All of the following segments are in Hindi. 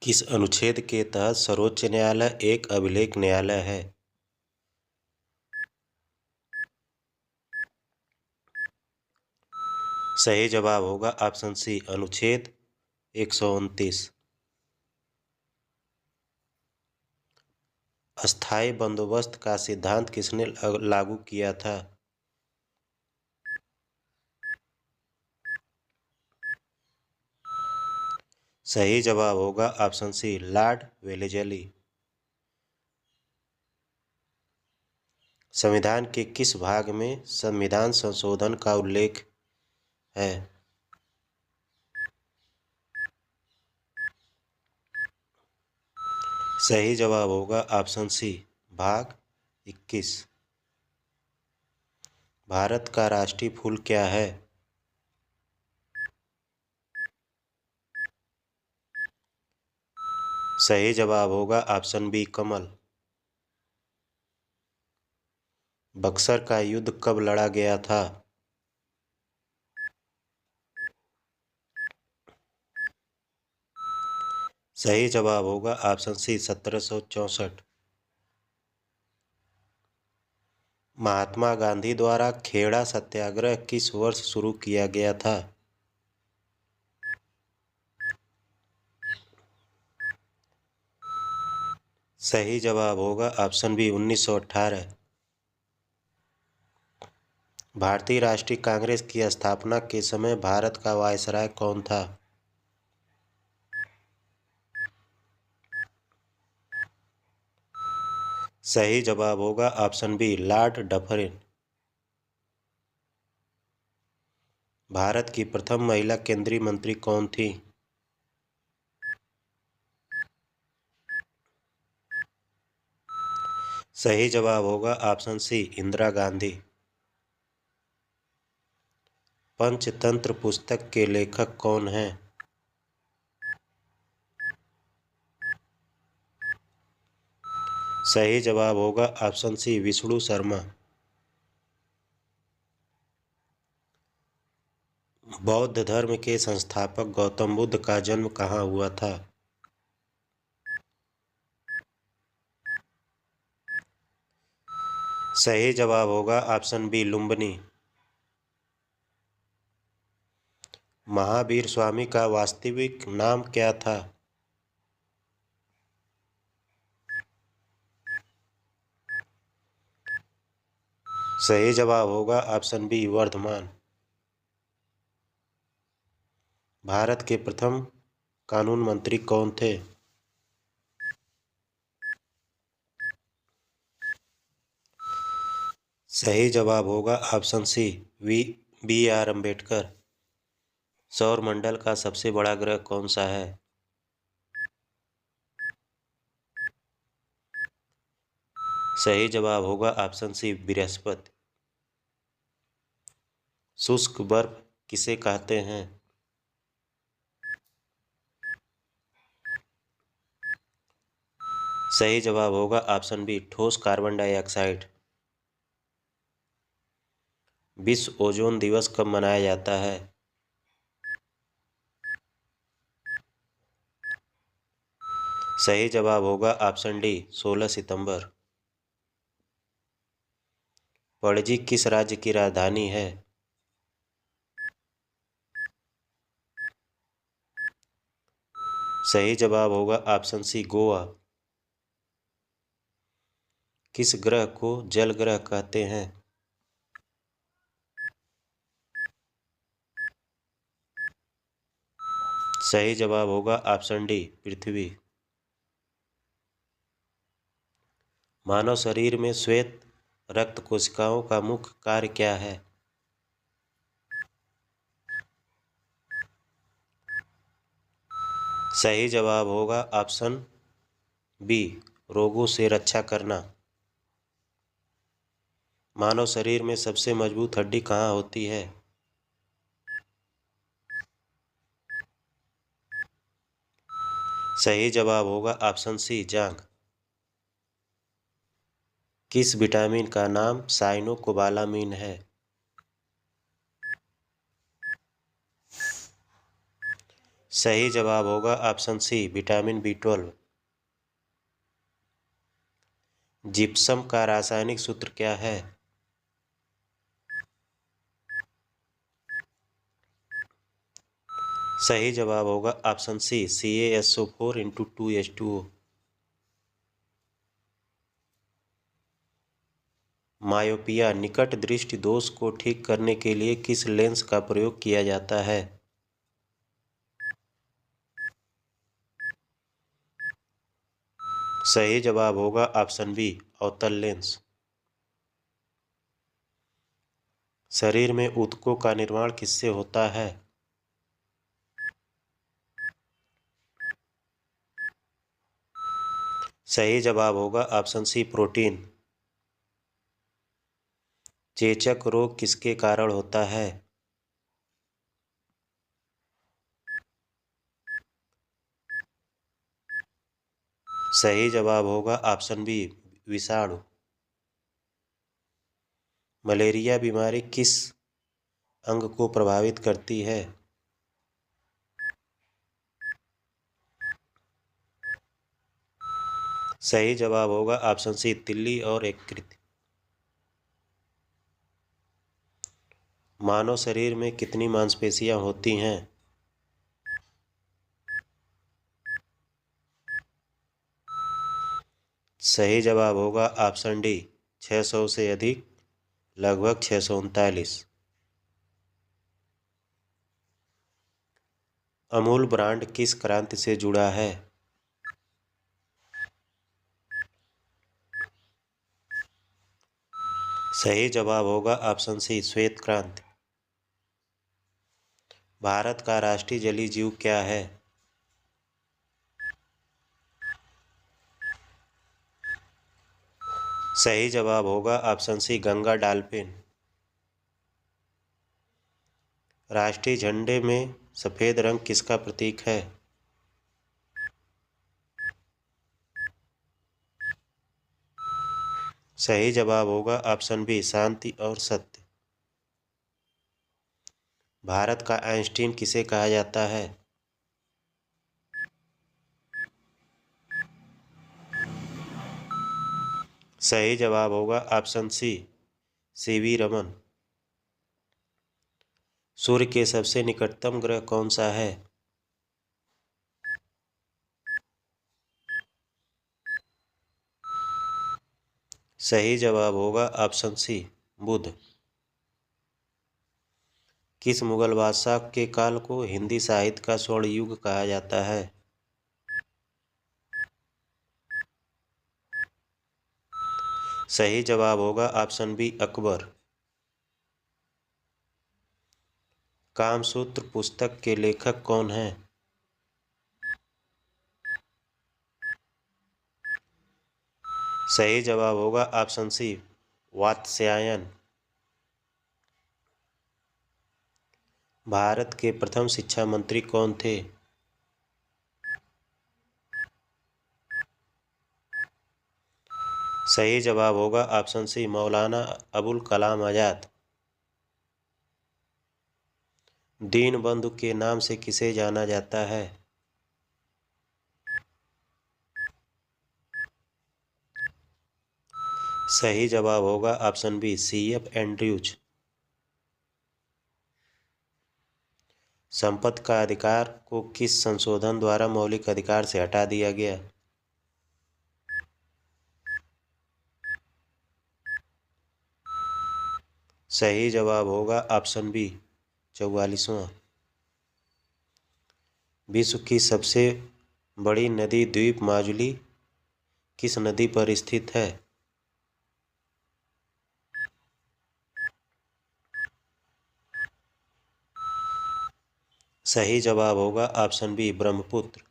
किस अनुच्छेद के तहत सर्वोच्च न्यायालय एक अभिलेख न्यायालय है? सही जवाब होगा ऑप्शन सी, अनुच्छेद 129। अस्थायी बंदोबस्त का सिद्धांत किसने लागू किया था? सही जवाब होगा ऑप्शन सी, लॉर्ड वेलेज़ली। संविधान के किस भाग में संविधान संशोधन का उल्लेख है? सही जवाब होगा ऑप्शन सी, भाग 21। भारत का राष्ट्रीय फूल क्या है? सही जवाब होगा ऑप्शन बी, कमल। बक्सर का युद्ध कब लड़ा गया था? सही जवाब होगा ऑप्शन सी, 1764। महात्मा गांधी द्वारा खेड़ा सत्याग्रह किस वर्ष शुरू किया गया था? सही जवाब होगा ऑप्शन बी, 1918। भारतीय राष्ट्रीय कांग्रेस की स्थापना के समय भारत का वायसराय कौन था? सही जवाब होगा option B, Lord Dufferin. Bharat की प्रथम महिला केंद्रीय मंत्री कौन थी? सही जवाब होगा ऑप्शन सी, इंदिरा गांधी। पंचतंत्र पुस्तक के लेखक कौन हैं? सही जवाब होगा ऑप्शन सी, विष्णु शर्मा। बौद्ध धर्म के संस्थापक गौतम बुद्ध का जन्म कहाँ हुआ था? सही जवाब होगा ऑप्शन बी, लुम्बिनी। महावीर स्वामी का वास्तविक नाम क्या था? सही जवाब होगा ऑप्शन बी, वर्धमान। भारत के प्रथम कानून मंत्री कौन थे? सही जवाब होगा option C, B R Ambedkar. सौर मंडल का सबसे बड़ा ग्रह कौन सा है? सही जवाब होगा ऑप्शन सी, बृहस्पति। शुष्क बर्फ किसे कहते हैं? सही जवाब होगा ऑप्शन बी, ठोस कार्बन डाइऑक्साइड। विश्व ओजोन दिवस कब मनाया जाता है? सही जवाब होगा ऑप्शन डी, 16 सितंबर। पणजी किस राज्य की राजधानी है? सही जवाब होगा ऑप्शन सी, गोवा। किस ग्रह को जल ग्रह कहते हैं? सही जवाब होगा ऑप्शन डी, पृथ्वी। मानव शरीर में श्वेत रक्त कोशिकाओं का मुख्य कार्य क्या है? सही जवाब होगा ऑप्शन बी, रोगों से रक्षा करना। मानव शरीर में सबसे मजबूत हड्डी कहाँ होती है? सही जवाब होगा ऑप्शन सी, जांघ। किस विटामिन का नाम साइनोकोबालामिन है? सही जवाब होगा option C vitamin B12। Gypsum का रासायनिक सूत्र क्या है? सही जवाब होगा ऑप्शन सी CaSO4 × 2H2O। मायोपिया निकट दृष्टि दोष को ठीक करने के लिए किस लेंस का प्रयोग किया जाता है? सही जवाब होगा ऑप्शन बी अवतल लेंस। शरीर में ऊतकों का निर्माण किससे होता है? सही जवाब होगा ऑप्शन सी प्रोटीन। चेचक रोग किसके कारण होता है? सही जवाब होगा ऑप्शन बी विषाणु। मलेरिया बीमारी किस अंग को प्रभावित करती है? सही जवाब होगा ऑप्शन सी तिल्ली और यकृत। मानव शरीर में कितनी मांसपेशियां होती हैं? सही जवाब होगा ऑप्शन डी 600 से अधिक, लगभग 639। अमूल ब्रांड किस क्रांति से जुड़ा है? सही जवाब होगा ऑप्शन सी श्वेत क्रांति। भारत का राष्ट्रीय जलीय जीव क्या है? सही जवाब होगा ऑप्शन सी गंगा डॉल्फिन। राष्ट्रीय झंडे में सफेद रंग किसका प्रतीक है? सही जवाब होगा ऑप्शन बी शांति और सत्य। भारत का आइंस्टीन किसे कहा जाता है? सही जवाब होगा ऑप्शन सी CV रमन। सूर्य के सबसे निकटतम ग्रह कौन सा है? सही जवाब होगा ऑप्शन सी बुध। किस मुगल बादशाह के काल को हिंदी साहित्य का स्वर्ण युग कहा जाता है? सही जवाब होगा ऑप्शन बी अकबर। कामसूत्र पुस्तक के लेखक कौन हैं? सही जवाब होगा ऑप्शन सी वात्स्यायन। भारत के प्रथम शिक्षा मंत्री कौन थे? सही जवाब होगा ऑप्शन सी मौलाना अबुल कलाम आज़ाद। दीनबंधु के नाम से किसे जाना जाता है? सही जवाब होगा ऑप्शन बी CF एंड्रयूज। संपत्ति का अधिकार को किस संशोधन द्वारा मौलिक अधिकार से हटा दिया गया? सही जवाब होगा ऑप्शन बी 44वां। विश्व की सबसे बड़ी नदी द्वीप माजुली किस नदी पर स्थित है? सही जवाब होगा ऑप्शन बी ब्रह्मपुत्र।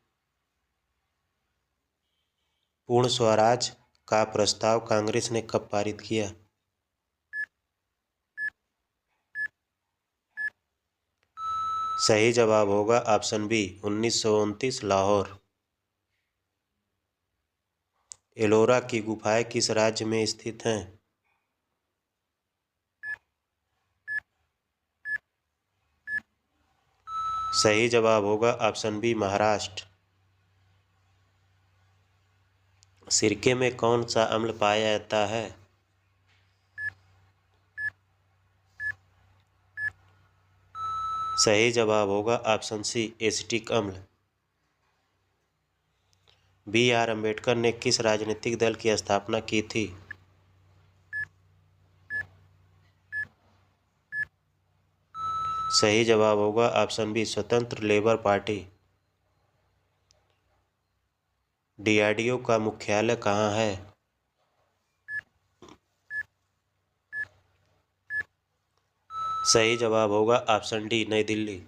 पूर्ण स्वराज का प्रस्ताव कांग्रेस ने कब पारित किया? सही जवाब होगा ऑप्शन बी 1929 लाहौर। एलोरा की गुफाएं किस राज्य में स्थित हैं? सही जवाब होगा ऑप्शन बी महाराष्ट्र। सिरके में कौन सा अम्ल पाया जाता है? सही जवाब होगा ऑप्शन सी एसिटिक अम्ल। बी आर अम्बेडकर ने किस राजनीतिक दल की स्थापना की थी? सही जवाब होगा ऑप्शन बी स्वतंत्र लेबर पार्टी। डीआरडीओ का मुख्यालय कहाँ है? सही जवाब होगा ऑप्शन डी नई दिल्ली।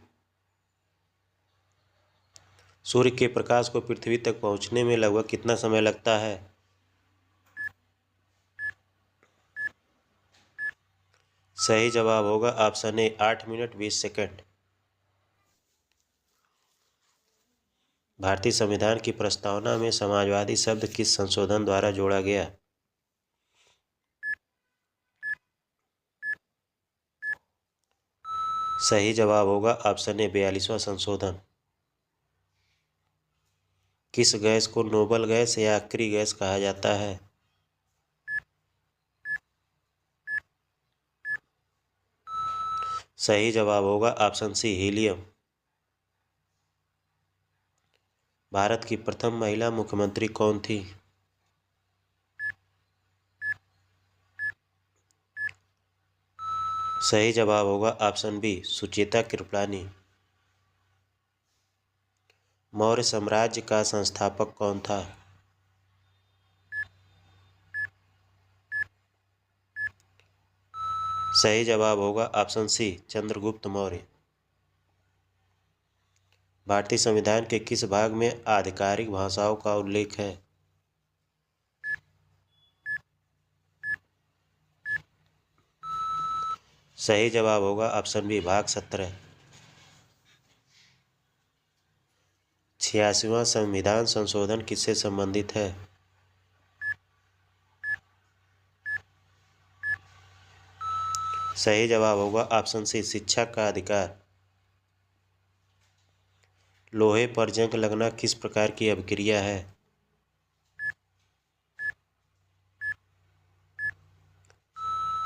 सूर्य के प्रकाश को पृथ्वी तक पहुंचने में लगभग कितना समय लगता है? सही जवाब होगा ऑप्शन ए 8 मिनट 20 सेकंड। भारतीय संविधान की प्रस्तावना में समाजवादी शब्द किस संशोधन द्वारा जोड़ा गया? सही जवाब होगा ऑप्शन ए 42वां संशोधन। किस गैस को नोबल गैस या आखिरी गैस कहा जाता है? सही जवाब होगा ऑप्शन सी हीलियम। भारत की प्रथम महिला मुख्यमंत्री कौन थी? सही जवाब होगा ऑप्शन बी सुचेता कृपलानी। मौर्य साम्राज्य का संस्थापक कौन था? सही जवाब होगा ऑप्शन सी चंद्रगुप्त मौर्य। भारतीय संविधान के किस भाग में आधिकारिक भाषाओं का उल्लेख है? सही जवाब होगा ऑप्शन बी भाग 17। 86वां संविधान संशोधन किससे संबंधित है? सही जवाब होगा ऑप्शन सी शिक्षा का अधिकार। लोहे पर जंग लगना किस प्रकार की अभिक्रिया है?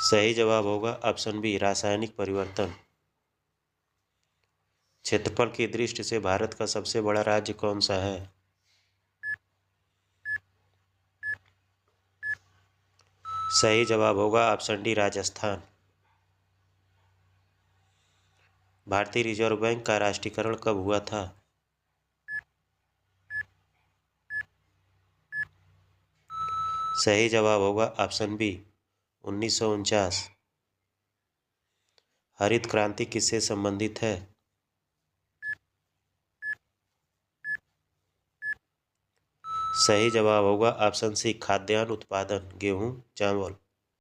सही जवाब होगा ऑप्शन बी रासायनिक परिवर्तन। क्षेत्रफल की दृष्टि से भारत का सबसे बड़ा राज्य कौन सा है? सही जवाब होगा ऑप्शन डी राजस्थान। भारतीय रिजर्व बैंक का राष्ट्रीयकरण कब हुआ था? सही जवाब होगा ऑप्शन बी 1949। हरित क्रांति किससे संबंधित है? सही जवाब होगा ऑप्शन सी खाद्यान्न उत्पादन गेहूं चावल।